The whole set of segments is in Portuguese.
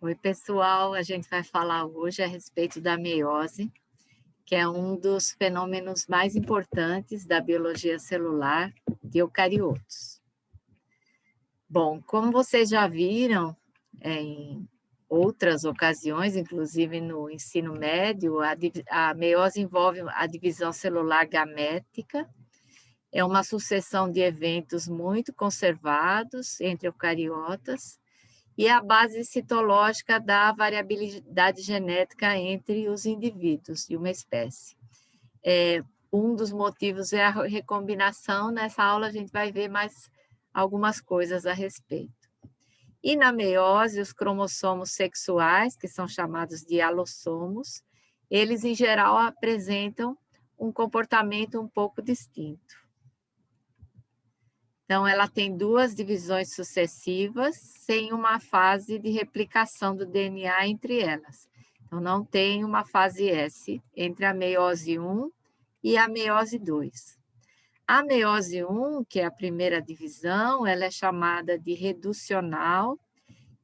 Oi, pessoal. A gente vai falar hoje a respeito da meiose, que é um dos fenômenos mais importantes da biologia celular de eucariotos. Bom, como vocês já viram em outras ocasiões, inclusive no ensino médio, a meiose envolve a divisão celular gamética. É uma sucessão de eventos muito conservados entre eucariotas e a base citológica da variabilidade genética entre os indivíduos de uma espécie. Um dos motivos é a recombinação. Nessa aula a gente vai ver mais algumas coisas a respeito. E na meiose, os cromossomos sexuais, que são chamados de alossomos, eles em geral apresentam um comportamento um pouco distinto. Então, ela tem duas divisões sucessivas, sem uma fase de replicação do DNA entre elas. Então, não tem uma fase S entre a meiose 1 e a meiose 2. A meiose 1, que é a primeira divisão, ela é chamada de reducional.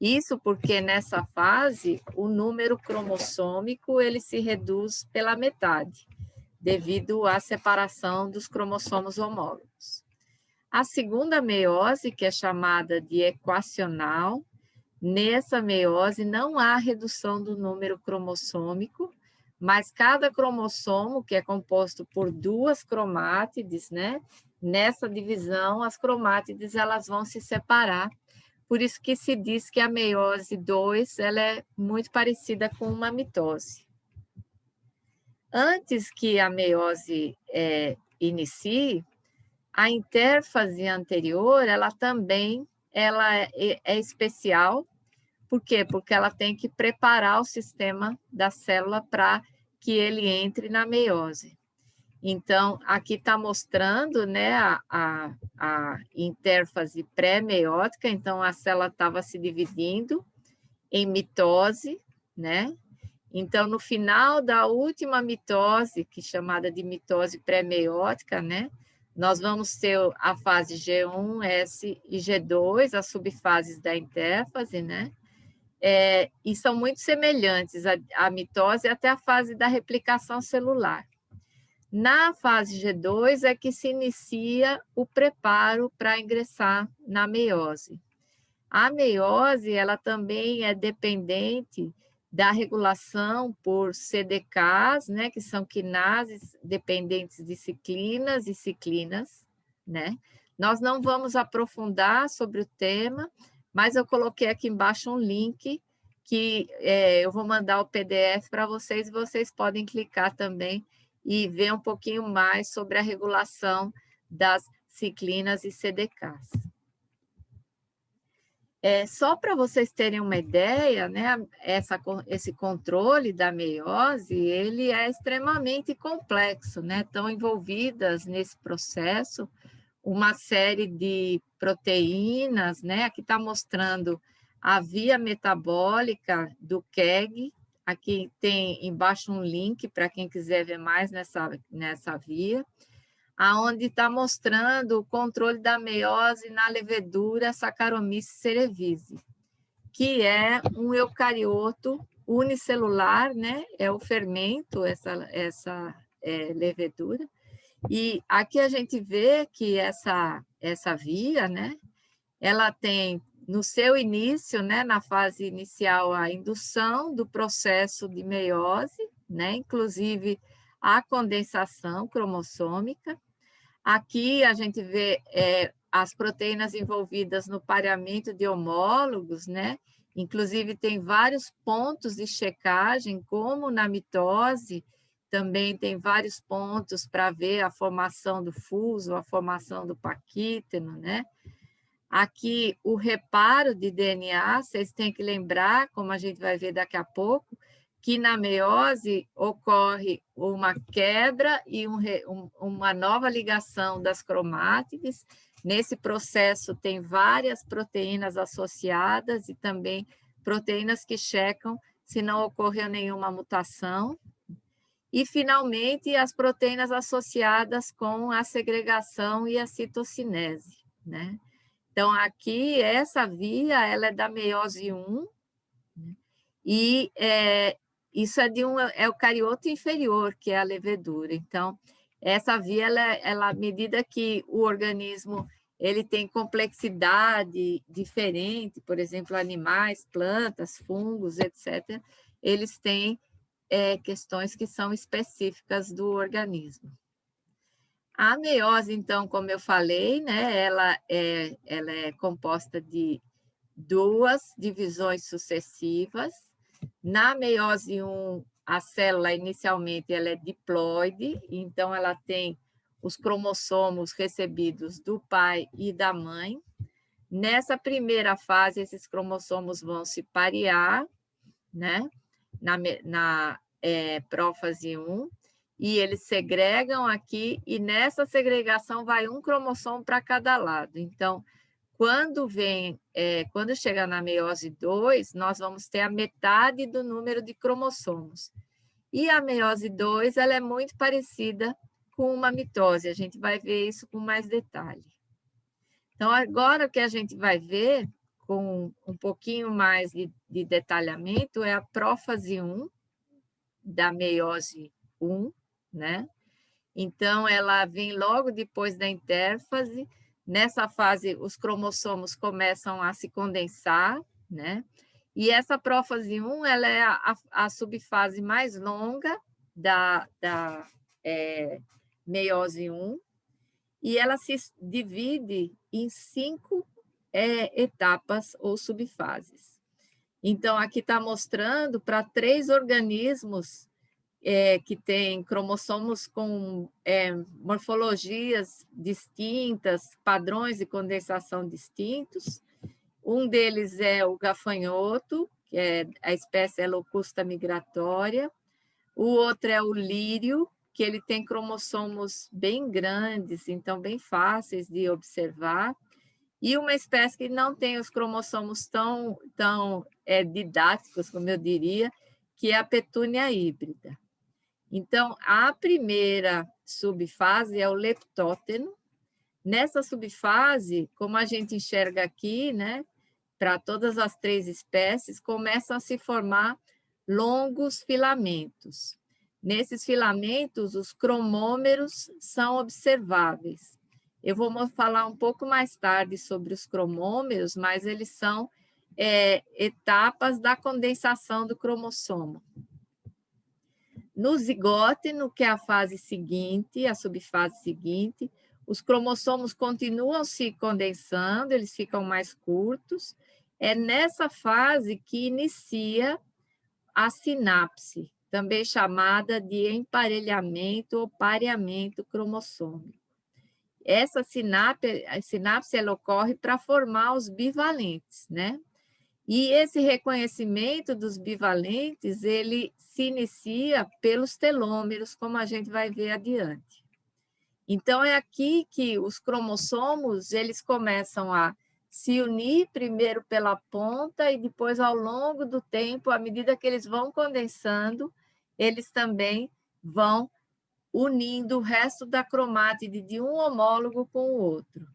Isso porque nessa fase, o número cromossômico ele se reduz pela metade, devido à separação dos cromossomos homólogos. A segunda meiose, que é chamada de equacional, nessa meiose não há redução do número cromossômico, mas cada cromossomo, que é composto por duas cromátides, né? Nessa divisão, as cromátides elas vão se separar. Por isso que se diz que a meiose 2 ela é muito parecida com uma mitose. Antes que a meiose inicie, a interfase anterior, ela também é especial. Por quê? Porque ela tem que preparar o sistema da célula para que ele entre na meiose. Então, aqui está mostrando, né, a interfase pré-meiótica. Então, a célula estava se dividindo em mitose, né? Então, no final da última mitose, que é chamada de mitose pré-meiótica, né? Nós vamos ter a fase G1, S e G2, as subfases da interfase, né? E são muito semelhantes à mitose até a fase da replicação celular. Na fase G2 é que se inicia o preparo para ingressar na meiose. A meiose, ela também é dependente da regulação por CDKs, né, que são quinases dependentes de ciclinas e ciclinas, né? Nós não vamos aprofundar sobre o tema, mas eu coloquei aqui embaixo um link que eu vou mandar o PDF para vocês, e vocês podem clicar também e ver um pouquinho mais sobre a regulação das ciclinas e CDKs. Só para vocês terem uma ideia, né, esse controle da meiose, ele é extremamente complexo, né? Estão envolvidas nesse processo uma série de proteínas, né? Aqui está mostrando a via metabólica do KEG. Aqui tem embaixo um link para quem quiser ver mais nessa via, aonde está mostrando o controle da meiose na levedura Saccharomyces cerevisiae, que é um eucarioto unicelular, né? É o fermento, essa levedura. E aqui a gente vê que essa via, né? Ela tem no seu início, né? Na fase inicial, a indução do processo de meiose, né? Inclusive a condensação cromossômica. Aqui a gente vê as proteínas envolvidas no pareamento de homólogos, né? Inclusive tem vários pontos de checagem, como na mitose, também tem vários pontos para ver a formação do fuso, a formação do paquíteno, né? Aqui o reparo de DNA, vocês têm que lembrar, como a gente vai ver daqui a pouco, que na meiose ocorre uma quebra e uma nova ligação das cromátides. Nesse processo tem várias proteínas associadas e também proteínas que checam se não ocorreu nenhuma mutação. E, finalmente, as proteínas associadas com a segregação e a citocinese, né? Então, aqui, essa via, ela é da meiose 1, né? e isso é de é o carioto inferior, que é a levedura. Então, essa via, ela, à medida que o organismo ele tem complexidade diferente, por exemplo, animais, plantas, fungos, etc., eles têm questões que são específicas do organismo. A meiose, então, como eu falei, né, ela é composta de 2 divisões sucessivas. Na meiose 1, a célula, inicialmente, ela é diploide, então ela tem os cromossomos recebidos do pai e da mãe. Nessa primeira fase, esses cromossomos vão se parear, né, na prófase 1, e eles segregam aqui, e nessa segregação vai um cromossomo para cada lado. Então, quando chega na meiose 2, nós vamos ter a metade do número de cromossomos. E a meiose 2, ela é muito parecida com uma mitose, a gente vai ver isso com mais detalhe. Então, agora o que a gente vai ver, com um pouquinho mais de detalhamento, é a prófase 1, da meiose 1, né? Então, ela vem logo depois da intérfase. Nessa fase, os cromossomos começam a se condensar, né? E essa prófase 1, ela é a subfase mais longa da meiose 1, e ela se divide em 5 etapas ou subfases. Então, aqui está mostrando para 3 organismos que têm cromossomos com morfologias distintas, padrões de condensação distintos. Um deles é o gafanhoto, que é a espécie Locusta migratória. O outro é o lírio, que ele tem cromossomos bem grandes, então bem fáceis de observar. E uma espécie que não tem os cromossomos tão didáticos, como eu diria, que é a petúnia híbrida. Então, a primeira subfase é o leptóteno. Nessa subfase, como a gente enxerga aqui, né, para todas as 3 espécies, começam a se formar longos filamentos. Nesses filamentos, os cromômeros são observáveis. Eu vou falar um pouco mais tarde sobre os cromômeros, mas eles são etapas da condensação do cromossomo. No zigóteno, que é a fase seguinte, a subfase seguinte, os cromossomos continuam se condensando, eles ficam mais curtos. É nessa fase que inicia a sinapse, também chamada de emparelhamento ou pareamento cromossômico. Essa sinapse ela ocorre para formar os bivalentes, né? E esse reconhecimento dos bivalentes, ele se inicia pelos telômeros, como a gente vai ver adiante. Então, é aqui que os cromossomos, eles começam a se unir primeiro pela ponta e depois, ao longo do tempo, à medida que eles vão condensando, eles também vão unindo o resto da cromátide de um homólogo com o outro.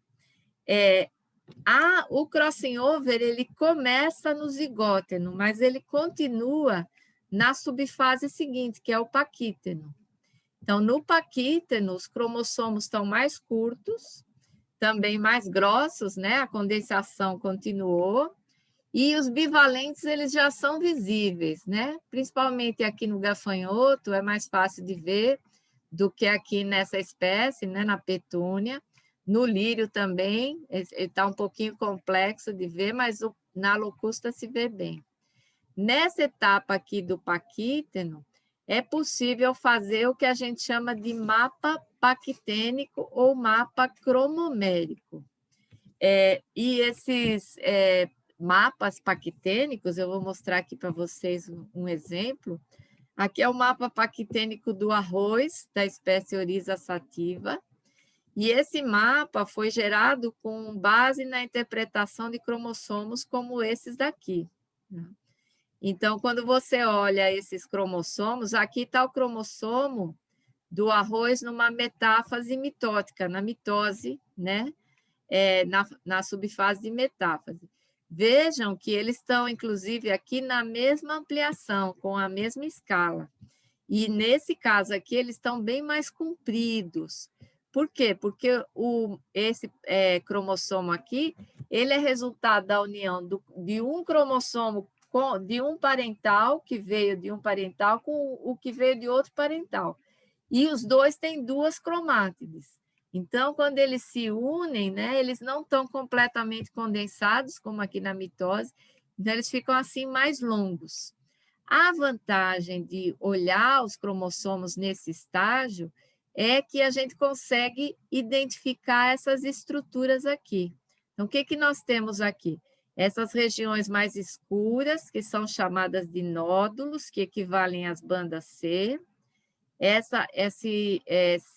O crossing over, ele começa no zigóteno, mas ele continua na subfase seguinte, que é o paquíteno. Então, no paquíteno, os cromossomos estão mais curtos, também mais grossos, né? A condensação continuou, e os bivalentes, eles já são visíveis, né? Principalmente aqui no gafanhoto, é mais fácil de ver do que aqui nessa espécie, né? Na petúnia. No lírio também, ele está um pouquinho complexo de ver, mas na locusta se vê bem. Nessa etapa aqui do paquíteno, é possível fazer o que a gente chama de mapa paquitênico ou mapa cromomérico. E esses mapas paquitênicos, eu vou mostrar aqui para vocês um exemplo. Aqui é o mapa paquitênico do arroz, da espécie Oryza sativa, e esse mapa foi gerado com base na interpretação de cromossomos como esses daqui. Então, quando você olha esses cromossomos, aqui está o cromossomo do arroz numa metáfase mitótica, na mitose, né? Na subfase de metáfase. Vejam que eles estão, inclusive, aqui na mesma ampliação, com a mesma escala. E, nesse caso aqui, eles estão bem mais compridos. Por quê? Porque esse cromossomo aqui, ele é resultado da união de um cromossomo, de um parental, que veio de um parental, com o que veio de outro parental. E os dois têm duas cromátides. Então, quando eles se unem, né, eles não estão completamente condensados, como aqui na mitose, então eles ficam assim mais longos. A vantagem de olhar os cromossomos nesse estágio é que a gente consegue identificar essas estruturas aqui. Então, o que, que nós temos aqui? Essas regiões mais escuras, que são chamadas de nódulos, que equivalem às bandas C. Esse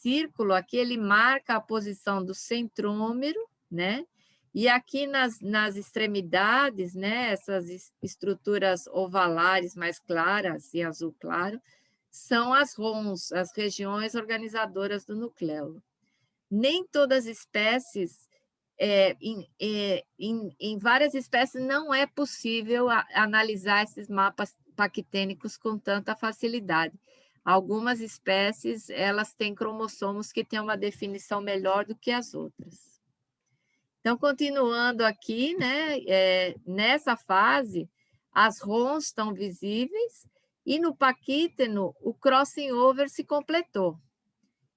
círculo aqui, ele marca a posição do centrômero, né? E aqui nas extremidades, né, essas estruturas ovalares mais claras e azul claro, são as ROMs, as regiões organizadoras do nucleolo. Nem todas as espécies, em várias espécies, não é possível analisar esses mapas paquitênicos com tanta facilidade. Algumas espécies, elas têm cromossomos que têm uma definição melhor do que as outras. Então, continuando aqui, né, nessa fase, as ROMs estão visíveis e no paquíteno o crossing over se completou.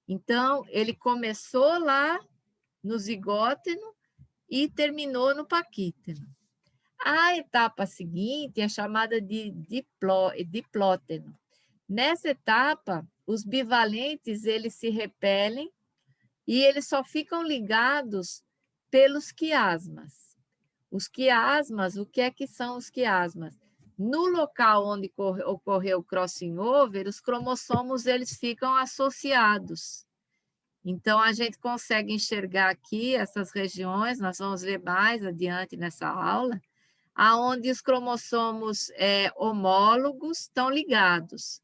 Então, ele começou lá no zigóteno e terminou no paquíteno. A etapa seguinte é chamada de diplóteno. Nessa etapa, os bivalentes eles se repelem e eles só ficam ligados pelos quiasmas. Os quiasmas, o que é que são os quiasmas? No local onde ocorreu o crossing over, os cromossomos eles ficam associados. Então, a gente consegue enxergar aqui essas regiões, nós vamos ver mais adiante nessa aula, aonde os cromossomos homólogos estão ligados.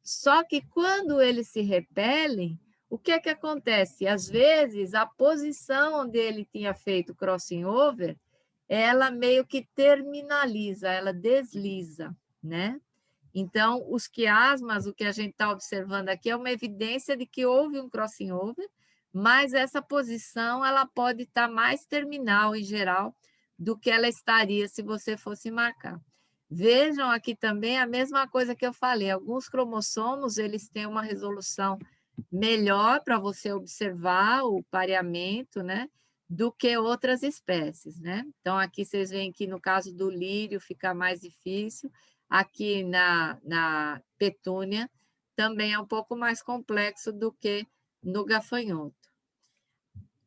Só que quando eles se repelem, o que é que acontece? Às vezes, a posição onde ele tinha feito crossing over, ela meio que terminaliza, ela desliza, né? Então, os quiasmas, o que a gente está observando aqui é uma evidência de que houve um crossing over, mas essa posição ela pode estar mais terminal em geral do que ela estaria se você fosse marcar. Vejam aqui também a mesma coisa que eu falei, alguns cromossomos eles têm uma resolução melhor para você observar o pareamento, né, do que outras espécies, né? Então, aqui vocês veem que no caso do lírio fica mais difícil, aqui na petúnia também é um pouco mais complexo do que no gafanhoto.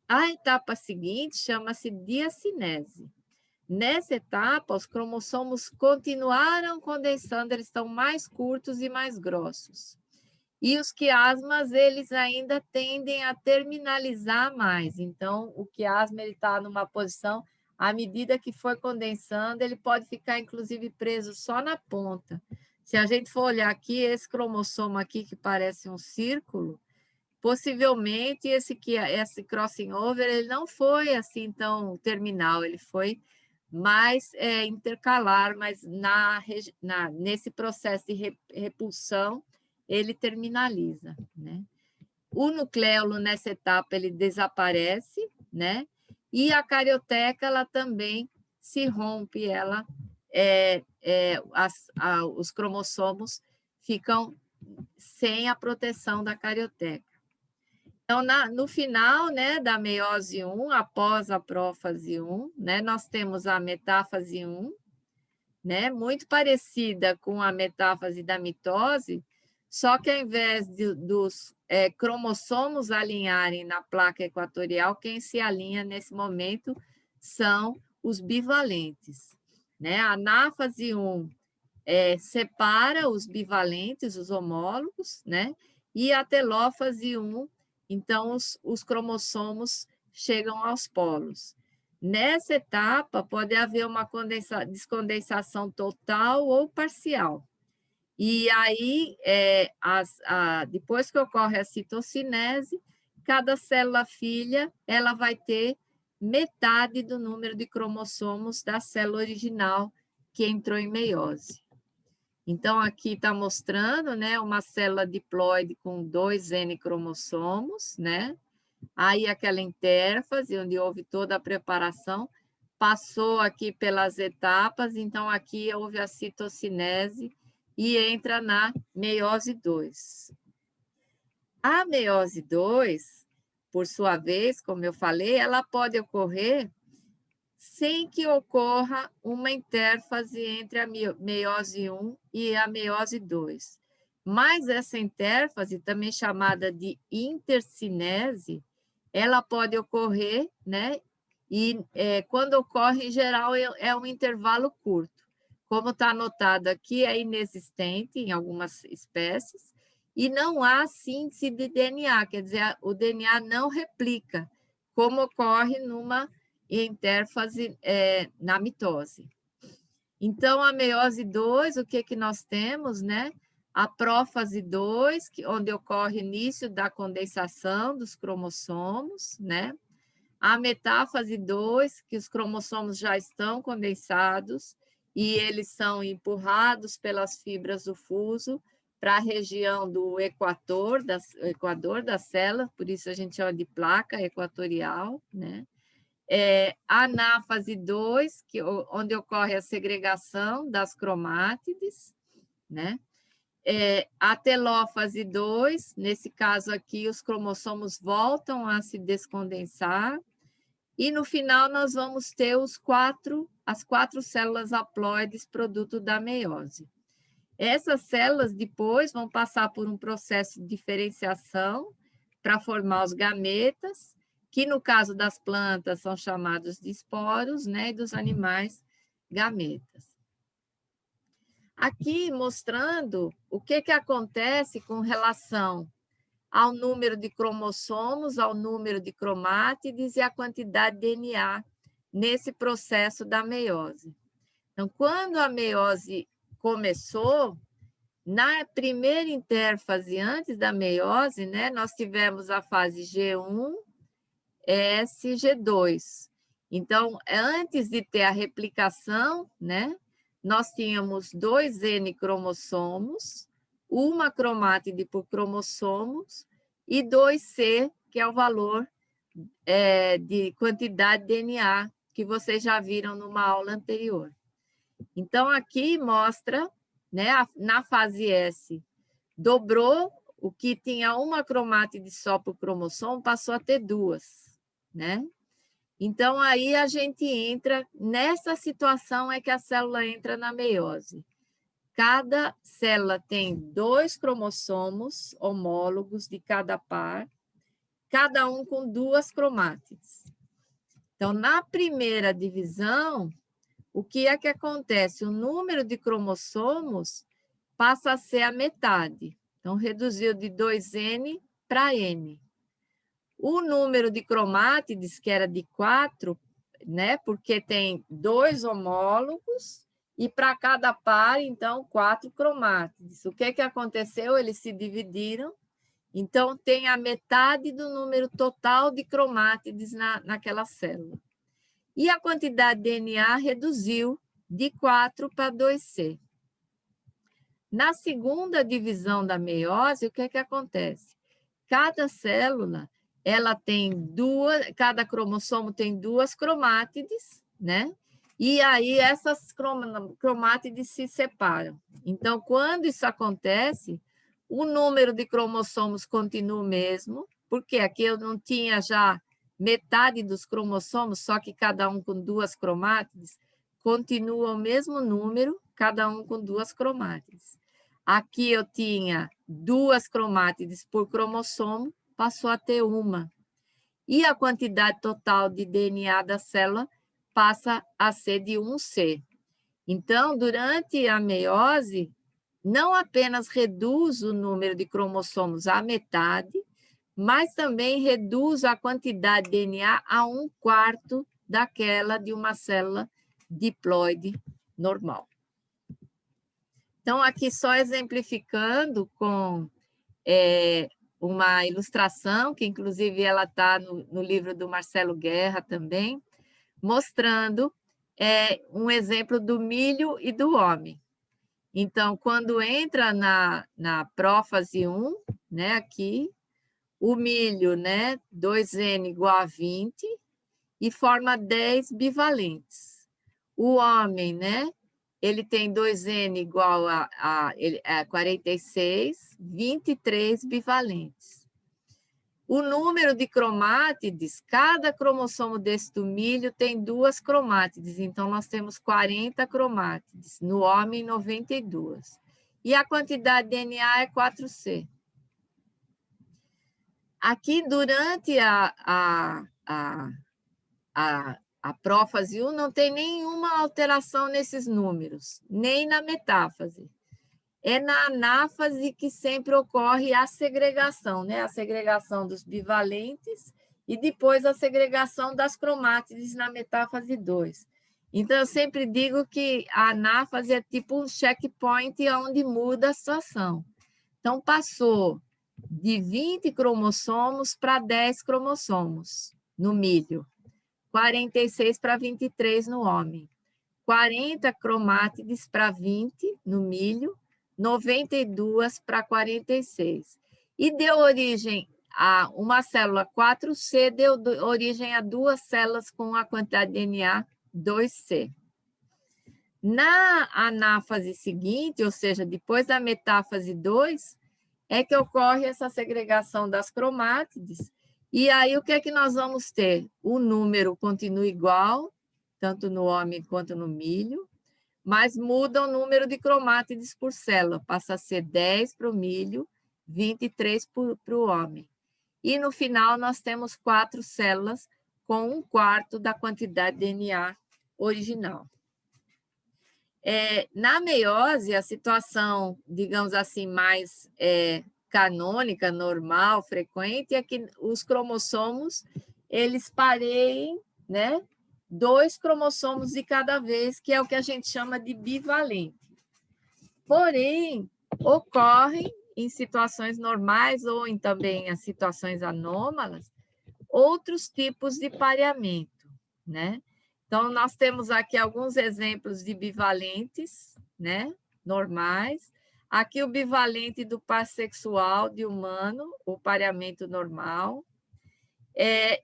A etapa seguinte chama-se diacinese. Nessa etapa, os cromossomos continuaram condensando, eles estão mais curtos e mais grossos. E os quiasmas, eles ainda tendem a terminalizar mais. Então, o quiasma está numa posição, à medida que for condensando, ele pode ficar, inclusive, preso só na ponta. Se a gente for olhar aqui, esse cromossomo aqui, que parece um círculo, possivelmente esse crossing over, ele não foi assim tão terminal, ele foi mais intercalar, mas nesse processo de repulsão, ele terminaliza, né? O nucleolo, nessa etapa, ele desaparece, né? E a carioteca, ela também se rompe, os cromossomos ficam sem a proteção da carioteca. Então, no final, né, da meiose 1, após a prófase 1, né, nós temos a metáfase 1, né, muito parecida com a metáfase da mitose, só que ao invés dos cromossomos alinharem na placa equatorial, quem se alinha nesse momento são os bivalentes, né? A anáfase 1 separa os bivalentes, os homólogos, né? E a telófase 1, então os cromossomos chegam aos polos. Nessa etapa, pode haver uma descondensação total ou parcial. E aí, depois que ocorre a citocinese, cada célula filha ela vai ter metade do número de cromossomos da célula original que entrou em meiose. Então, aqui está mostrando, né, uma célula diploide com 2 N cromossomos, né? Aí aquela intérfase, onde houve toda a preparação, passou aqui pelas etapas, então aqui houve a citocinese e entra na meiose 2. A meiose 2, por sua vez, como eu falei, ela pode ocorrer sem que ocorra uma intérfase entre a meiose 1 e a meiose 2. Mas essa intérfase, também chamada de intercinese, ela pode ocorrer, né? E quando ocorre, em geral, é um intervalo curto. Como está anotado aqui, é inexistente em algumas espécies, e não há síntese de DNA, quer dizer, o DNA não replica, como ocorre numa intérfase na mitose. Então, a meiose 2, o que nós temos, né? A prófase 2, onde ocorre o início da condensação dos cromossomos, né? A metáfase 2, que os cromossomos já estão condensados e eles são empurrados pelas fibras do fuso para a região do equador da célula, por isso a gente chama de placa equatorial, né? A anáfase 2, onde ocorre a segregação das cromátides, né? A telófase 2, nesse caso aqui, os cromossomos voltam a se descondensar, e no final nós vamos ter as 4 células haploides produto da meiose. Essas células depois vão passar por um processo de diferenciação para formar os gametas, que no caso das plantas são chamados de esporos, né, e dos animais, gametas. Aqui mostrando o que acontece com relação ao número de cromossomos, ao número de cromátides e a quantidade de DNA nesse processo da meiose. Então, quando a meiose começou, na primeira intérfase, antes da meiose, né, nós tivemos a fase G1, S, G2. Então, antes de ter a replicação, né, nós tínhamos 2 N cromossomos, uma cromátide por cromossomos e 2C, que é o valor de quantidade de DNA que vocês já viram numa aula anterior. Então, aqui mostra, né, na fase S, dobrou, o que tinha uma cromátide só por cromossomo, passou a ter 2, né? Então, aí a gente entra, nessa situação é que a célula entra na meiose. Cada célula tem 2 cromossomos homólogos de cada par, cada um com 2 cromátides. Então, na primeira divisão, o que é que acontece? O número de cromossomos passa a ser a metade. Então, reduziu de 2N para N. O número de cromátides, que era de 4, né, porque tem 2 homólogos, e para cada par, então, 4 cromátides. O que aconteceu? Eles se dividiram, então tem a metade do número total de cromátides naquela célula. E a quantidade de DNA reduziu de 4 para 2C. Na segunda divisão da meiose, o que acontece? Cada célula, cada cromossomo tem 2 cromátides, né? E aí essas cromátides se separam. Então, quando isso acontece, o número de cromossomos continua o mesmo, porque aqui eu não tinha já metade dos cromossomos, só que cada um com 2 cromátides, continua o mesmo número, cada um com 2 cromátides. Aqui eu tinha 2 cromátides por cromossomo, passou a ter 1. E a quantidade total de DNA da célula passa a ser de 1C. Então, durante a meiose, não apenas reduz o número de cromossomos à metade, mas também reduz a quantidade de DNA a 1/4 daquela de uma célula diploide normal. Então, aqui só exemplificando com uma ilustração, que inclusive ela está no livro do Marcelo Guerra também, mostrando um exemplo do milho e do homem. Então, quando entra na prófase 1, né, aqui, o milho, né, 2N igual a 20, e forma 10 bivalentes. O homem, né, ele tem 2N igual a 46, 23 bivalentes. O número de cromátides, cada cromossomo desse do milho tem 2 cromátides, então nós temos 40 cromátides, no homem 92. E a quantidade de DNA é 4C. Aqui, durante a prófase 1, não tem nenhuma alteração nesses números, nem na metáfase. É na anáfase que sempre ocorre a segregação, né? A segregação dos bivalentes e depois a segregação das cromátides na metáfase 2. Então, eu sempre digo que a anáfase é tipo um checkpoint onde muda a situação. Então, passou de 20 cromossomos para 10 cromossomos no milho, 46 para 23 no homem, 40 cromátides para 20 no milho, 92 para 46. E deu origem a uma célula 4C, deu origem a 2 células com a quantidade de DNA 2C. Na anáfase seguinte, ou seja, depois da metáfase 2, é que ocorre essa segregação das cromátides. E aí, o que é que nós vamos ter? O número continua igual, tanto no homem quanto no milho, mas muda o número de cromátides por célula, passa a ser 10 para o milho, 23 para o homem. E no final nós temos 4 células com 1/4 da quantidade de DNA original. Na meiose, a situação, digamos assim, mais canônica, normal, frequente, é que os cromossomos, eles pareiem, né? 2 cromossomos de cada vez, que é o que a gente chama de bivalente. Porém, ocorrem em situações normais ou também em situações anômalas, outros tipos de pareamento, né? Então, nós temos aqui alguns exemplos de bivalentes, né? Normais. Aqui o bivalente do par sexual de humano, o pareamento normal.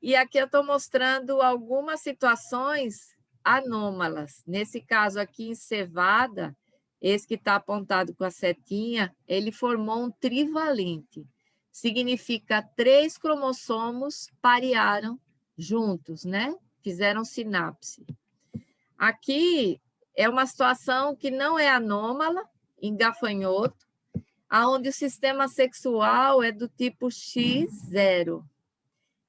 E aqui eu estou mostrando algumas situações anômalas. Nesse caso aqui, em cevada, esse que está apontado com a setinha, ele formou um trivalente. Significa 3 cromossomos parearam juntos, né? Fizeram sinapse. Aqui é uma situação que não é anômala, em gafanhoto, onde o sistema sexual é do tipo X0.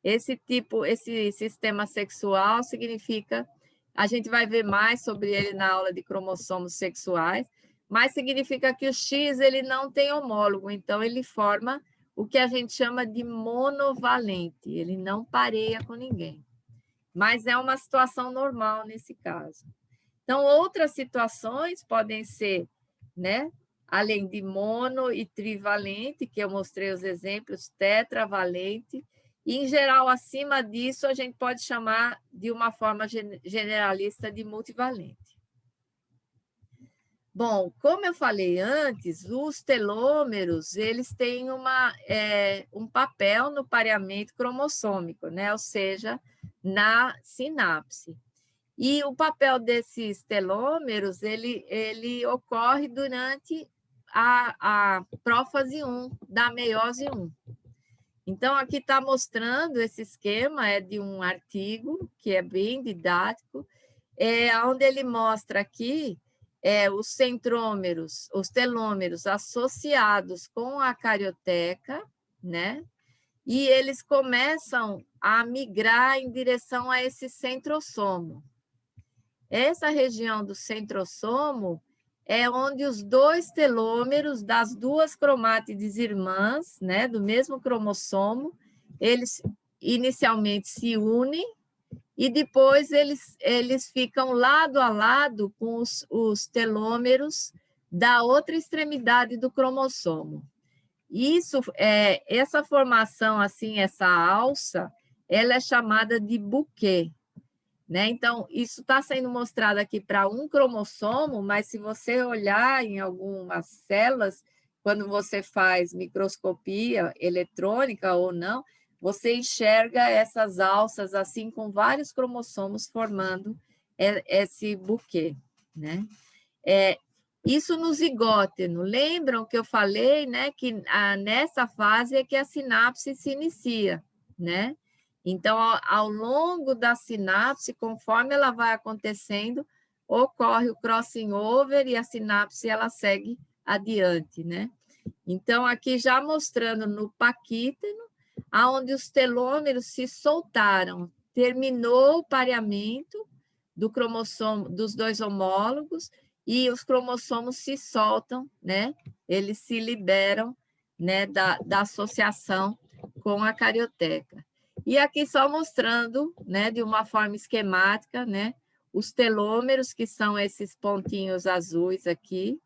Esse sistema sexual significa, a gente vai ver mais sobre ele na aula de cromossomos sexuais, mas significa que o X ele não tem homólogo, então ele forma o que a gente chama de monovalente, ele não pareia com ninguém. Mas é uma situação normal nesse caso. Então, outras situações podem ser, né, além de mono e trivalente, que eu mostrei os exemplos, tetravalente, e, em geral, acima disso, a gente pode chamar de uma forma generalista de multivalente. Bom, como eu falei antes, os telômeros eles têm um papel no pareamento cromossômico, né? Ou seja, na sinapse. E o papel desses telômeros ele ocorre durante a prófase 1, da meiose 1. Então, aqui está mostrando esse esquema, é de um artigo que é bem didático, onde ele mostra aqui os centrômeros, os telômeros associados com a carioteca, né? E eles começam a migrar em direção a esse centrosomo. Essa região do centrosomo é onde os 2 telômeros das 2 cromátides irmãs, né, do mesmo cromossomo, eles inicialmente se unem e depois eles ficam lado a lado com os telômeros da outra extremidade do cromossomo. essa formação, assim, essa alça, ela é chamada de buquê, né? Então, isso está sendo mostrado aqui para um cromossomo, mas se você olhar em algumas células, quando você faz microscopia eletrônica ou não, você enxerga essas alças assim com vários cromossomos formando esse buquê, né? Isso no zigóteno. Lembram que eu falei, né, que nessa fase é que a sinapse se inicia, né? Então, ao longo da sinapse, conforme ela vai acontecendo, ocorre o crossing over e a sinapse ela segue adiante, né? Então, aqui já mostrando no paquíteno, aonde os telômeros se soltaram, terminou o pareamento do cromossomo dos dois homólogos e os cromossomos se soltam, né? Eles se liberam, né, da associação com a carioteca. E aqui só mostrando, né, de uma forma esquemática, né, os telômeros, que são esses pontinhos azuis aqui,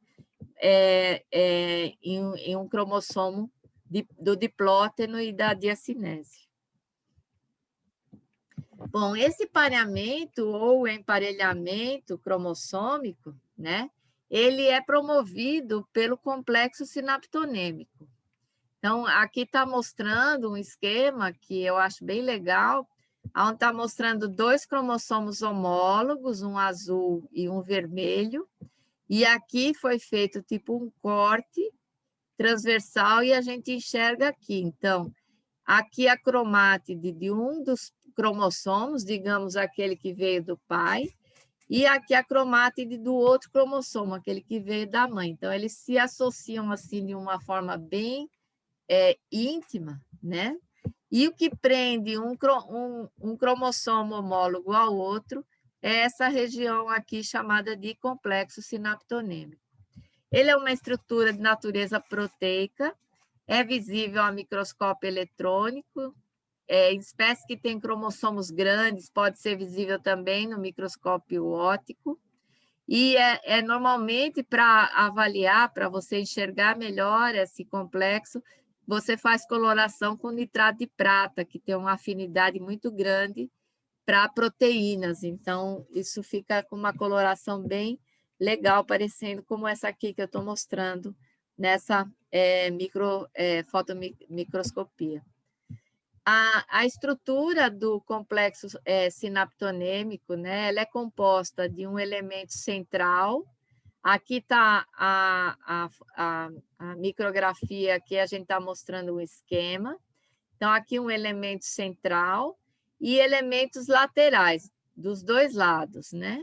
em um cromossomo do diplóteno e da diacinese. Bom, esse pareamento ou emparelhamento cromossômico, né, ele é promovido pelo complexo sinaptonêmico. Então, aqui está mostrando um esquema que eu acho bem legal, onde está mostrando dois cromossomos homólogos, um azul e um vermelho, e aqui foi feito tipo um corte transversal e a gente enxerga aqui. Então, aqui a cromátide de um dos cromossomos, digamos aquele que veio do pai, e aqui a cromátide do outro cromossomo, aquele que veio da mãe. Então, eles se associam assim de uma forma bem íntima, né? E o que prende um cromossomo homólogo ao outro é essa região aqui chamada de complexo sinaptonêmico. Ele é uma estrutura de natureza proteica, é visível a microscópio eletrônico, em espécies que têm cromossomos grandes, pode ser visível também no microscópio óptico, e normalmente para avaliar, para você enxergar melhor esse complexo, você faz coloração com nitrato de prata, que tem uma afinidade muito grande para proteínas. Então, isso fica com uma coloração bem legal, parecendo como essa aqui que eu estou mostrando nessa fotomicroscopia. A estrutura do complexo sinaptonêmico, né, ela é composta de um elemento central. Aqui está a micrografia que a gente está mostrando um esquema. Então, aqui um elemento central e elementos laterais, dos dois lados, né?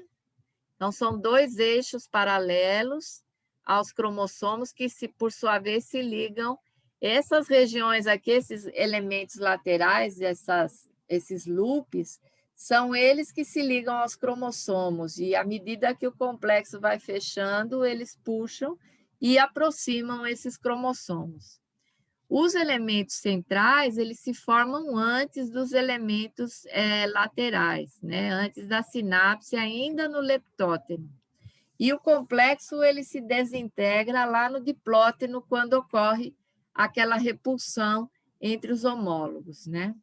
Então, são dois eixos paralelos aos cromossomos que, por sua vez, se ligam. Essas regiões aqui, esses elementos laterais, esses loops, são eles que se ligam aos cromossomos, e à medida que o complexo vai fechando, eles puxam e aproximam esses cromossomos. Os elementos centrais, eles se formam antes dos elementos laterais, né? Antes da sinapse, ainda no leptóteno. E o complexo, ele se desintegra lá no diplóteno, quando ocorre aquela repulsão entre os homólogos, né?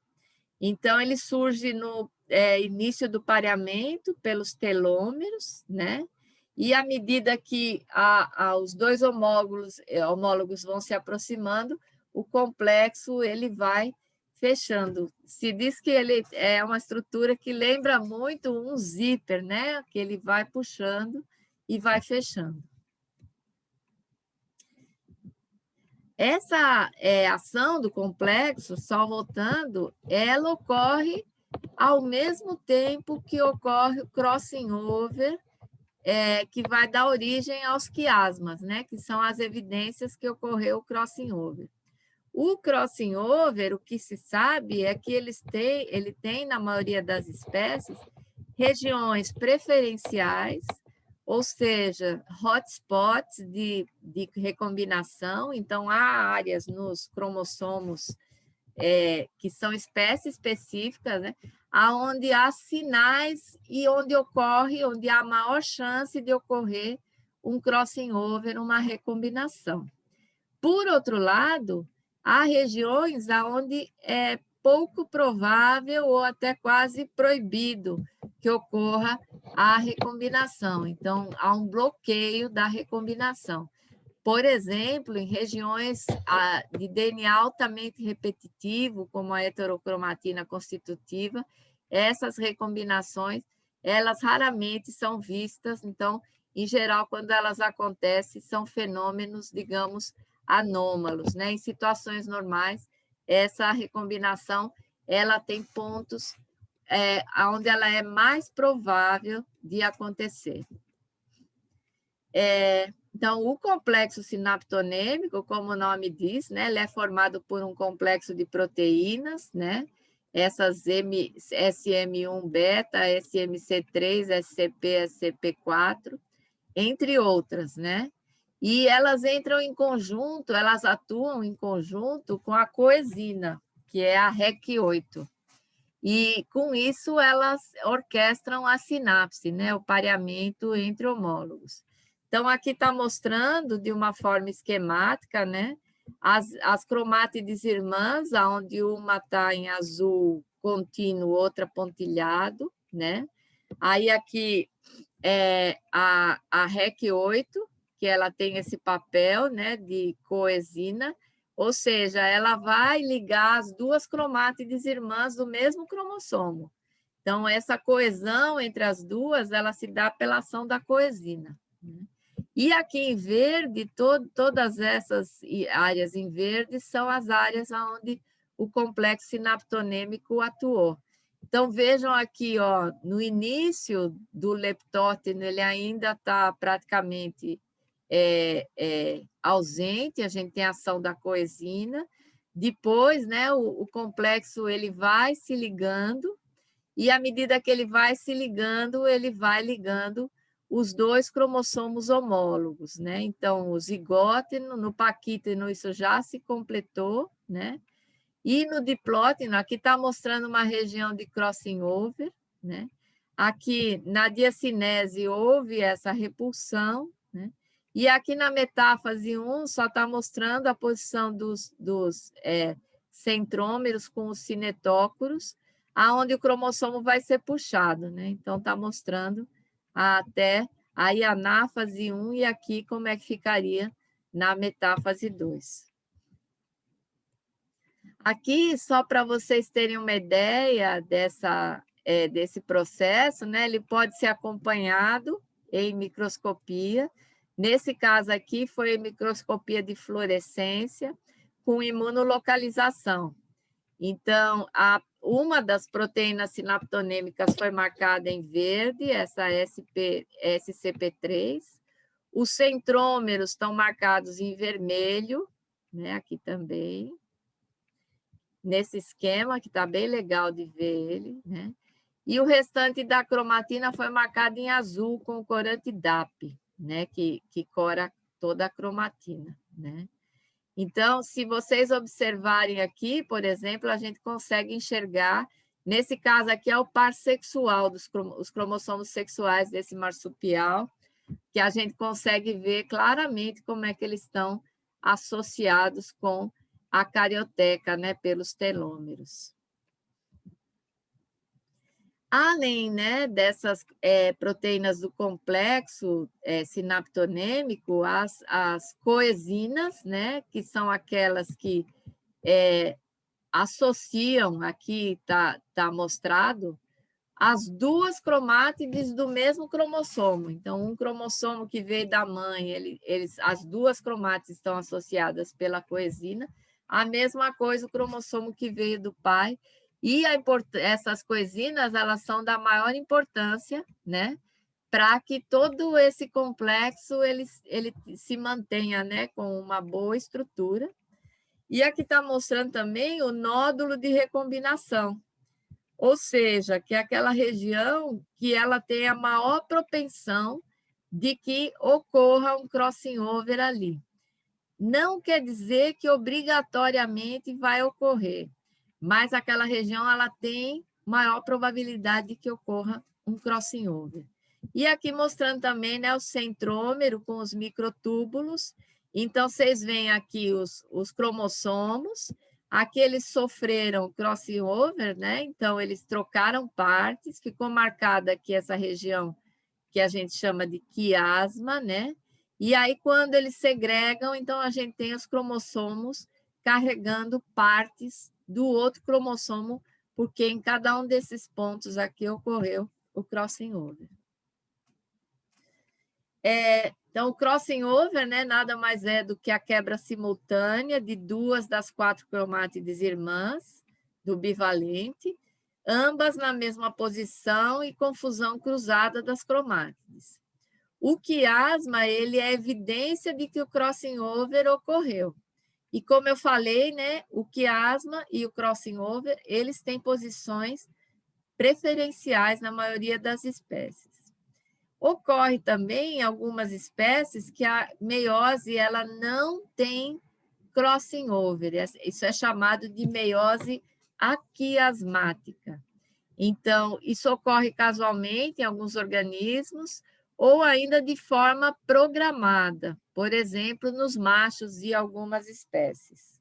Então, ele surge no início do pareamento pelos telômeros, né? E à medida que os dois homólogos vão se aproximando, o complexo ele vai fechando. Se diz que ele é uma estrutura que lembra muito um zíper, né? Que ele vai puxando e vai fechando. Essa ação do complexo, só voltando, ela ocorre ao mesmo tempo que ocorre o crossing over, que vai dar origem aos quiasmas, né? Que são as evidências que ocorreu o crossing over. O crossing over, o que se sabe é que ele tem, na maioria das espécies, regiões preferenciais, ou seja, hotspots de recombinação. Então, há áreas nos cromossomos que são espécies específicas, né, onde há sinais e onde há maior chance de ocorrer um crossing over, uma recombinação. Por outro lado, há regiões onde é pouco provável ou até quase proibido que ocorra a recombinação. Então, há um bloqueio da recombinação. Por exemplo, em regiões de DNA altamente repetitivo, como a heterocromatina constitutiva, essas recombinações, elas raramente são vistas. Então, em geral, quando elas acontecem, são fenômenos, digamos, anômalos, né? Em situações normais, essa recombinação, ela tem pontos onde ela é mais provável de acontecer. Então, o complexo sinaptonêmico, como o nome diz, né, ele é formado por um complexo de proteínas, né, essas SM1 beta, SMC3, SCP, SCP4, entre outras, né? E elas entram em conjunto, elas atuam em conjunto com a coenzina, que é a REC8. E, com isso, elas orquestram a sinapse, né, o pareamento entre homólogos. Então, aqui está mostrando, de uma forma esquemática, né, as cromátides irmãs, onde uma está em azul contínuo, outra pontilhado, né? Aí, aqui, a REC8, que ela tem esse papel, né, de coenzina, ou seja, ela vai ligar as duas cromátides irmãs do mesmo cromossomo. Então, essa coesão entre as duas, ela se dá pela ação da coenzina. E aqui em verde, todas essas áreas em verde são as áreas onde o complexo sinaptonêmico atuou. Então, vejam aqui, ó, no início do leptóteno, ele ainda está praticamente ausente, a gente tem a ação da coenzina. Depois, né, o complexo ele vai se ligando, e à medida que ele vai se ligando, ele vai ligando os dois cromossomos homólogos, né? Então, o zigóteno, no paquíteno, isso já se completou, né? E no diplóteno, aqui está mostrando uma região de crossing over, né? Aqui na diacinese houve essa repulsão, né? E aqui na metáfase 1 só está mostrando a posição dos centrômeros com os cinetócoros, aonde o cromossomo vai ser puxado, né? Então está mostrando até aí a anáfase 1 e aqui como é que ficaria na metáfase 2. Aqui, só para vocês terem uma ideia desse processo, né? Ele pode ser acompanhado em microscopia. Nesse caso aqui, foi microscopia de fluorescência com imunolocalização. Então, uma das proteínas sinaptonêmicas foi marcada em verde, essa SCP3. Os centrômeros estão marcados em vermelho, né? Aqui também. Nesse esquema, que está bem legal de ver ele, né? E o restante da cromatina foi marcado em azul com o corante DAP, né? Que cora toda a cromatina, né? Então, se vocês observarem aqui, por exemplo, a gente consegue enxergar, nesse caso aqui é o par sexual, os cromossomos sexuais desse marsupial, que a gente consegue ver claramente como é que eles estão associados com a carioteca, né, pelos telômeros. Além, né, dessas proteínas do complexo sinaptonêmico, as coenzinas, né, que são aquelas que associam, aqui tá mostrado, as duas cromátides do mesmo cromossomo. Então, um cromossomo que veio da mãe, as duas cromátides estão associadas pela coenzina, a mesma coisa o cromossomo que veio do pai, e essas coenzinas, elas são da maior importância, né, para que todo esse complexo ele se mantenha, né, com uma boa estrutura. E aqui está mostrando também o nódulo de recombinação, ou seja, que é aquela região que ela tem a maior propensão de que ocorra um crossing over ali. Não quer dizer que obrigatoriamente vai ocorrer, mas aquela região ela tem maior probabilidade de que ocorra um crossing over. E aqui mostrando também, né, o centrômero com os microtúbulos Então, vocês veem aqui os cromossomos, aqui eles sofreram crossing over, né? Então, eles trocaram partes, ficou marcada aqui essa região que a gente chama de quiasma, né? E aí, quando eles segregam, então a gente tem os cromossomos carregando partes do outro cromossomo, porque em cada um desses pontos aqui ocorreu o crossing over. Então, o crossing over, né, nada mais é do que a quebra simultânea de 2 das 4 cromátides irmãs do bivalente, ambas na mesma posição e confusão cruzada das cromátides. O quiasma, ele é evidência de que o crossing over ocorreu. E como eu falei, né, o quiasma e o crossing over, eles têm posições preferenciais na maioria das espécies. Ocorre também em algumas espécies que a meiose ela não tem crossing over. Isso é chamado de meiose aquiasmática. Então, isso ocorre casualmente em alguns organismos ou ainda de forma programada, por exemplo, nos machos de algumas espécies.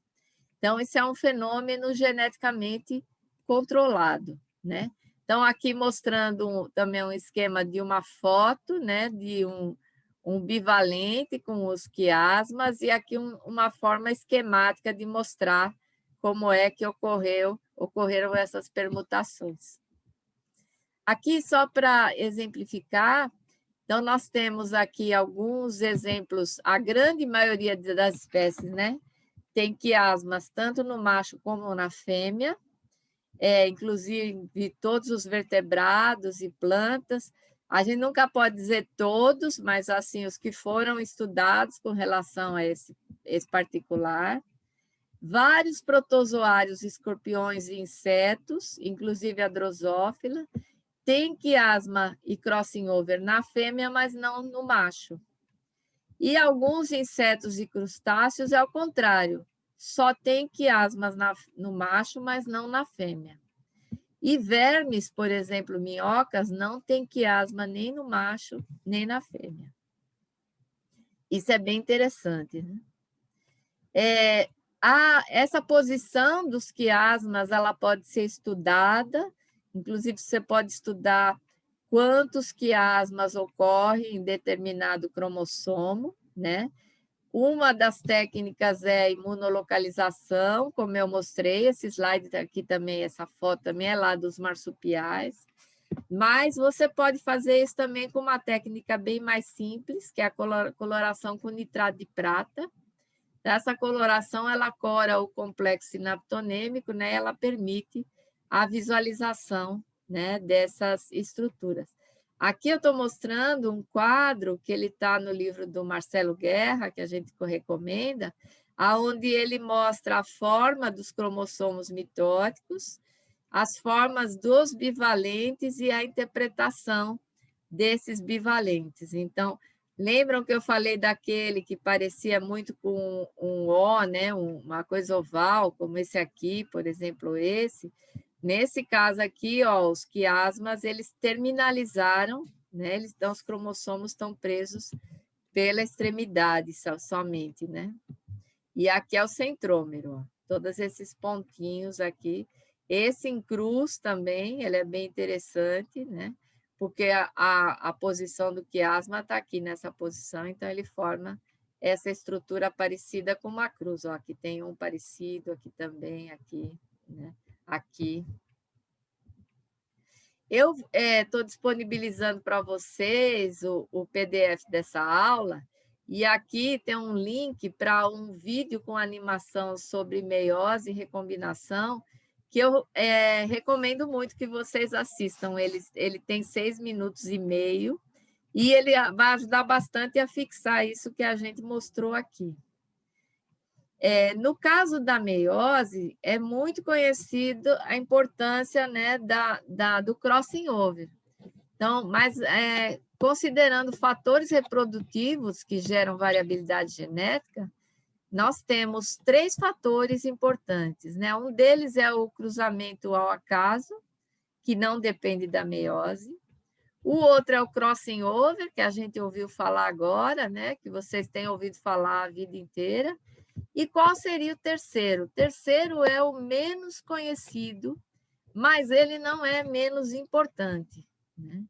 Então, isso é um fenômeno geneticamente controlado, né? Então, aqui mostrando também um esquema de uma foto, né, de um bivalente com os quiasmas, e aqui uma forma esquemática de mostrar como é que ocorreram essas permutações. Aqui, só para exemplificar, então, nós temos aqui alguns exemplos, a grande maioria das espécies, né, tem quiasmas tanto no macho como na fêmea, inclusive todos os vertebrados e plantas. A gente nunca pode dizer todos, mas assim, os que foram estudados com relação a esse particular. Vários protozoários, escorpiões e insetos, inclusive a drosófila, tem quiasma e crossing over na fêmea, mas não no macho. E alguns insetos e crustáceos é ao contrário, só tem quiasmas no macho, mas não na fêmea. E vermes, por exemplo, minhocas, não tem quiasma nem no macho, nem na fêmea. Isso é bem interessante, né? Essa posição dos quiasmas, ela pode ser estudada, inclusive você pode estudar quantos quiasmas ocorrem em determinado cromossomo, né? Uma das técnicas é a imunolocalização, como eu mostrei, esse slide aqui também, essa foto também é lá dos marsupiais, mas você pode fazer isso também com uma técnica bem mais simples, que é a coloração com nitrato de prata. Essa coloração, ela cora o complexo sinaptonêmico, né? Ela permite a visualização, né, dessas estruturas. Aqui eu estou mostrando um quadro que ele está no livro do Marcelo Guerra, que a gente recomenda, onde ele mostra a forma dos cromossomos mitóticos, as formas dos bivalentes e a interpretação desses bivalentes. Então, lembram que eu falei daquele que parecia muito com um O, né? Uma coisa oval, como esse aqui, por exemplo, esse? Nesse caso aqui, ó, os quiasmas, eles terminalizaram, né? Então, os cromossomos estão presos pela extremidade somente, né? E aqui é o centrômero, ó, todos esses pontinhos aqui. Esse em cruz também, ele é bem interessante, né? Porque a posição do quiasma está aqui nessa posição, então ele forma essa estrutura parecida com uma cruz. Ó, aqui tem um parecido, aqui também, aqui, né? Aqui. Eu estou disponibilizando para vocês o PDF dessa aula, e aqui tem um link para um vídeo com animação sobre meiose e recombinação, que eu recomendo muito que vocês assistam. Ele tem 6 minutos e meio, e ele vai ajudar bastante a fixar isso que a gente mostrou aqui. No caso da meiose, é muito conhecido a importância, né, do crossing over. Então, mas considerando fatores reprodutivos que geram variabilidade genética, nós temos 3 fatores importantes, né? Um deles é o cruzamento ao acaso, que não depende da meiose. O outro é o crossing over, que a gente ouviu falar agora, né? Que vocês têm ouvido falar a vida inteira. E qual seria o terceiro? O terceiro é o menos conhecido, mas ele não é menos importante, né?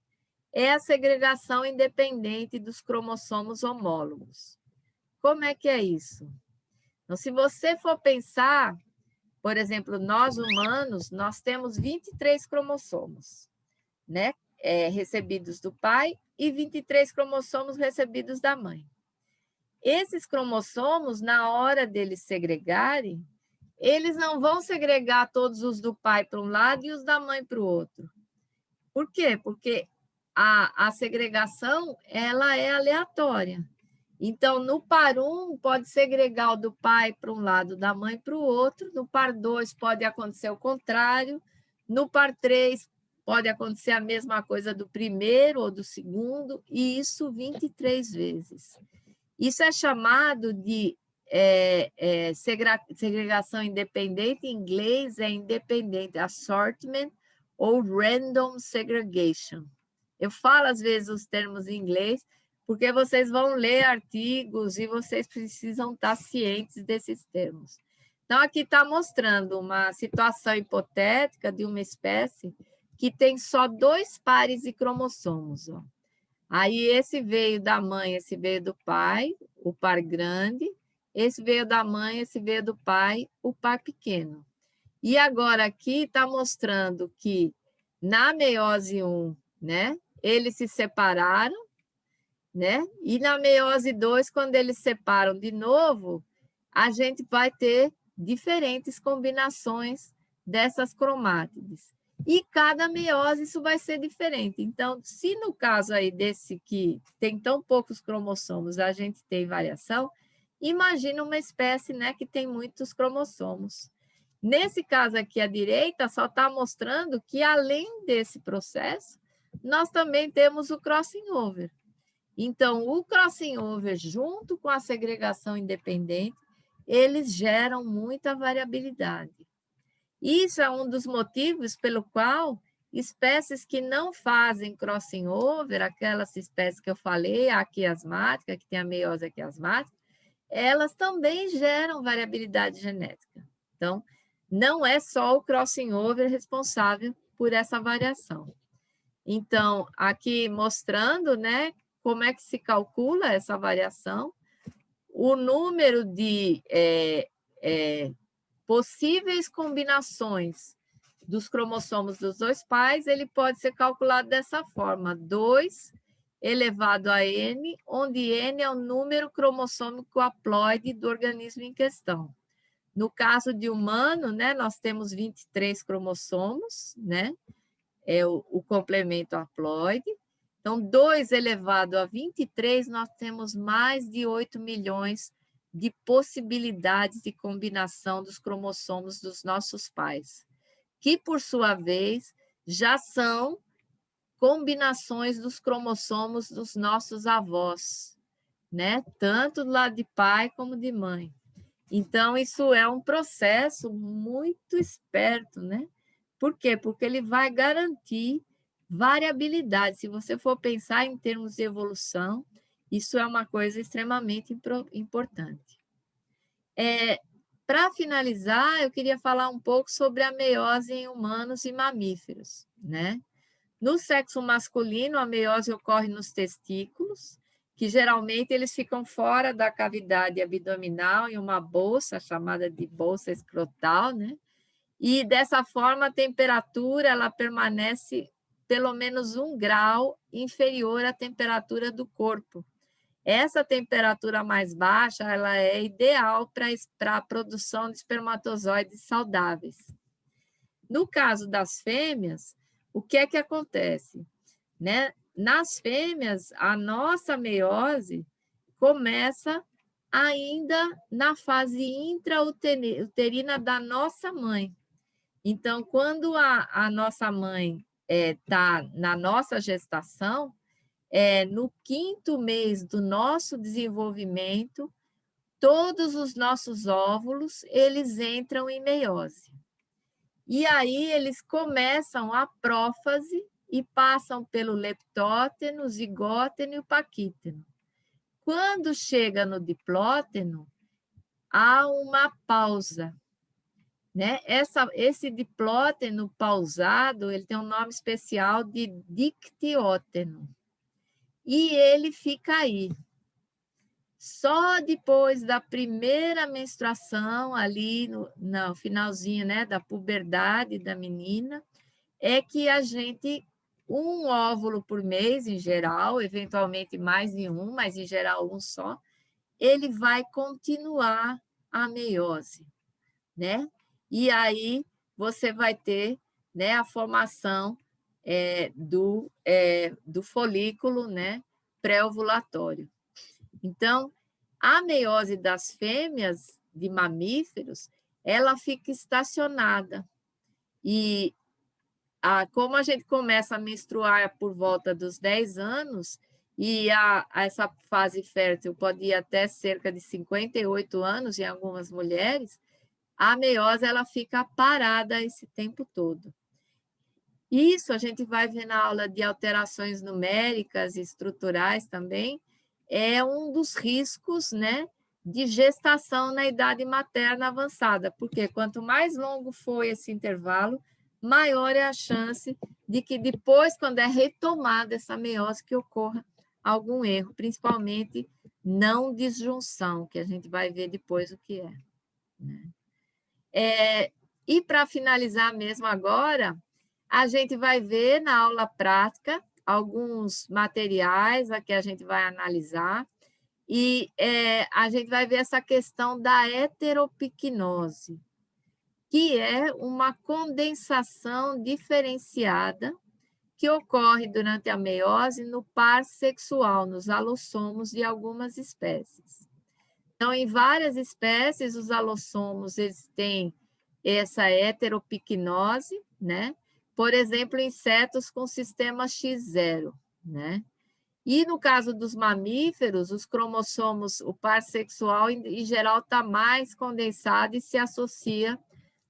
É a segregação independente dos cromossomos homólogos. Como é que é isso? Então, se você for pensar, por exemplo, nós humanos, nós temos 23 cromossomos, né? Recebidos do pai e 23 cromossomos recebidos da mãe. Esses cromossomos, na hora deles segregarem, eles não vão segregar todos os do pai para um lado e os da mãe para o outro. Por quê? Porque a segregação ela é aleatória. Então, no par 1, pode segregar o do pai para um lado, da mãe para o outro. No par 2, pode acontecer o contrário. No par 3, pode acontecer a mesma coisa do primeiro ou do segundo, e isso 23 vezes. Isso é chamado de segregação independente, em inglês é independent assortment ou random segregation. Eu falo, às vezes, os termos em inglês, porque vocês vão ler artigos e vocês precisam estar cientes desses termos. Então, aqui está mostrando uma situação hipotética de uma espécie que tem só 2 pares de cromossomos. Ó. Aí, esse veio da mãe, esse veio do pai, o par grande, esse veio da mãe, esse veio do pai, o par pequeno. E agora aqui está mostrando que na meiose 1, né, eles se separaram, né? E na meiose 2, quando eles separam de novo, a gente vai ter diferentes combinações dessas cromátides. E cada meiose isso vai ser diferente. Então, se no caso aí desse que tem tão poucos cromossomos, a gente tem variação, imagina uma espécie, né, que tem muitos cromossomos. Nesse caso aqui à direita, só está mostrando que além desse processo, nós também temos o crossing over. Então, o crossing over, junto com a segregação independente, eles geram muita variabilidade. Isso é um dos motivos pelo qual espécies que não fazem crossing over, aquelas espécies que eu falei, a quiasmática, que tem a meiose quiasmática, elas também geram variabilidade genética. Então, não é só o crossing over responsável por essa variação. Então, aqui mostrando, né, como é que se calcula essa variação, o número de possíveis combinações dos cromossomos dos 2 pais, ele pode ser calculado dessa forma, 2 elevado a n, onde n é o número cromossômico haploide do organismo em questão. No caso de humano, né, nós temos 23 cromossomos, né? É o complemento haploide. Então, 2 elevado a 23, nós temos mais de 8 milhões de possibilidades de combinação dos cromossomos dos nossos pais, que, por sua vez, já são combinações dos cromossomos dos nossos avós, né? Tanto do lado de pai como de mãe. Então, isso é um processo muito esperto, né? Por quê? Porque ele vai garantir variabilidade. Se você for pensar em termos de evolução, isso é uma coisa extremamente importante. Para finalizar, eu queria falar um pouco sobre a meiose em humanos e mamíferos, né? No sexo masculino, a meiose ocorre nos testículos, que geralmente eles ficam fora da cavidade abdominal em uma bolsa chamada de bolsa escrotal, né? E dessa forma a temperatura ela permanece pelo menos 1 grau inferior à temperatura do corpo. Essa temperatura mais baixa ela é ideal para a produção de espermatozoides saudáveis. No caso das fêmeas, o que é que acontece? Né? Nas fêmeas, a nossa meiose começa ainda na fase intrauterina da nossa mãe. Então, quando a nossa mãe está na nossa gestação, no 5º mês do nosso desenvolvimento, todos os nossos óvulos, eles entram em meiose. E aí eles começam a prófase e passam pelo leptóteno, zigóteno e o paquíteno. Quando chega no diplóteno, há uma pausa, né? Esse diplóteno pausado, ele tem um nome especial de dictióteno. E ele fica aí. Só depois da primeira menstruação, ali no finalzinho, né, da puberdade da menina, é que a gente, um óvulo por mês, em geral, eventualmente mais de um, mas em geral um só, ele vai continuar a meiose, né? E aí você vai ter, né, a formação do folículo, né, pré-ovulatório. Então, a meiose das fêmeas de mamíferos, ela fica estacionada. E como a gente começa a menstruar por volta dos 10 anos, e essa fase fértil pode ir até cerca de 58 anos em algumas mulheres, a meiose ela fica parada esse tempo todo. Isso a gente vai ver na aula de alterações numéricas e estruturais também, é um dos riscos, né, de gestação na idade materna avançada, porque quanto mais longo for esse intervalo, maior é a chance de que depois, quando é retomada essa meiose, que ocorra algum erro, principalmente não disjunção, que a gente vai ver depois o que é, né? E para finalizar mesmo agora, a gente vai ver na aula prática alguns materiais a que a gente vai analisar e a gente vai ver essa questão da heteropicnose, que é uma condensação diferenciada que ocorre durante a meiose no par sexual, nos alossomos de algumas espécies. Então, em várias espécies, os alossomos eles têm essa heteropicnose, né? Por exemplo, insetos com sistema X0, né? E no caso dos mamíferos, os cromossomos, o par sexual, em geral, está mais condensado e se associa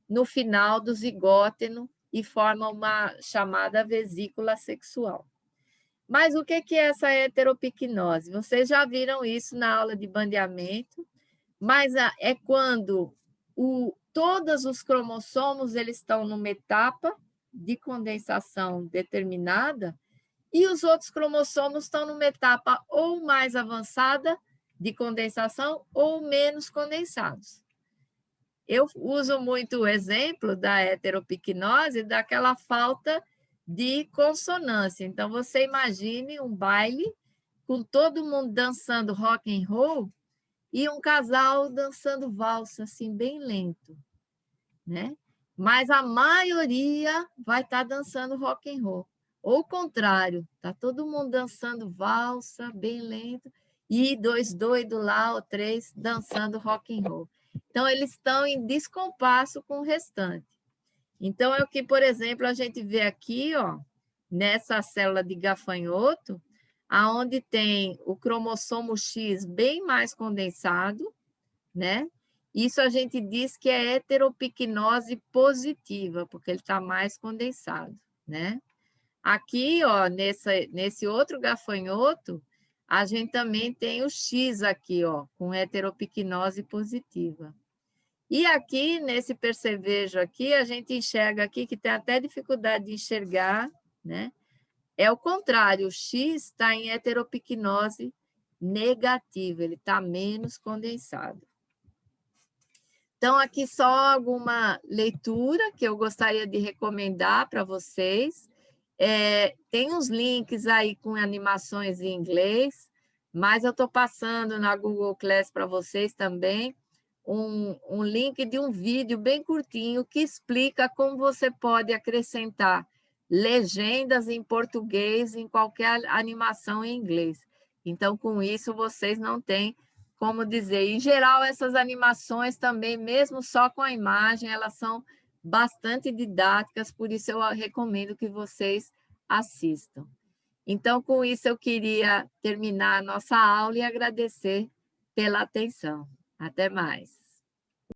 no final do zigóteno e forma uma chamada vesícula sexual. Mas o que é essa heteropicnose? Vocês já viram isso na aula de bandeamento, mas é quando todos os cromossomos eles estão numa etapa de condensação determinada e os outros cromossomos estão numa etapa ou mais avançada de condensação ou menos condensados. Eu uso muito o exemplo da heteropicnose, daquela falta de consonância. Então, você imagine um baile com todo mundo dançando rock and roll e um casal dançando valsa, assim, bem lento, né? Mas a maioria vai estar dançando rock and roll. Ou o contrário, tá todo mundo dançando valsa, bem lento, e dois doidos lá, ou três, dançando rock and roll. Então, eles estão em descompasso com o restante. Então, é o que, por exemplo, a gente vê aqui, ó, nessa célula de gafanhoto, aonde tem o cromossomo X bem mais condensado, né? Isso a gente diz que é heteropicnose positiva, porque ele está mais condensado, né? Aqui, ó, nesse outro gafanhoto, a gente também tem o X aqui, ó, com heteropicnose positiva. E aqui, nesse percevejo aqui, a gente enxerga aqui que tem até dificuldade de enxergar, né? É o contrário, o X está em heteropicnose negativa, ele está menos condensado. Então, aqui só alguma leitura que eu gostaria de recomendar para vocês. Tem uns links aí com animações em inglês, mas eu estou passando na Google Class para vocês também um link de um vídeo bem curtinho que explica como você pode acrescentar legendas em português em qualquer animação em inglês. Então, com isso, vocês não têm como dizer. Em geral, essas animações também, mesmo só com a imagem, elas são bastante didáticas, por isso eu recomendo que vocês assistam. Então, com isso, eu queria terminar a nossa aula e agradecer pela atenção. Até mais.